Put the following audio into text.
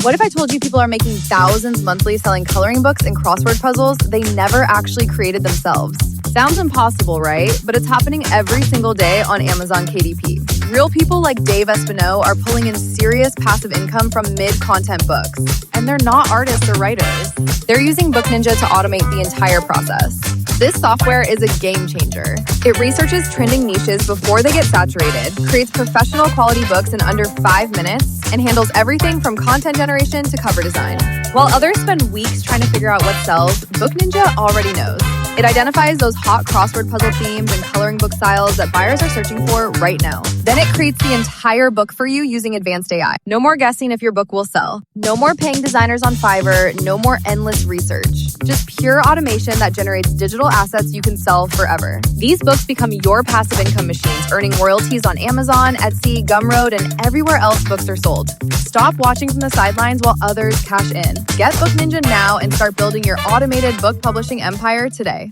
What if I told you people are making thousands monthly selling coloring books and crossword puzzles they never actually created themselves? Sounds impossible, right? But it's happening every single day on Amazon KDP. Real people like Dave Espino are pulling in serious passive income from mid-content books. And they're not artists or writers. They're using Book Ninja to automate the entire process. This software is a game changer. It researches trending niches before they get saturated, creates professional quality books in under 5 minutes, and handles everything from content generation to cover design. While others spend weeks trying to figure out what sells, Book Ninja already knows. It identifies those hot crossword puzzle themes and coloring book styles that buyers are searching for right now. Then it creates the entire book for you using advanced AI. No more guessing if your book will sell. No more paying designers on Fiverr. No more endless research. Just pure automation that generates digital assets you can sell forever. These books become your passive income machines, earning royalties on Amazon, Etsy, Gumroad, and everywhere else books are sold. Stop watching from the sidelines while others cash in. Get Book Ninja now and start building your automated book publishing empire today.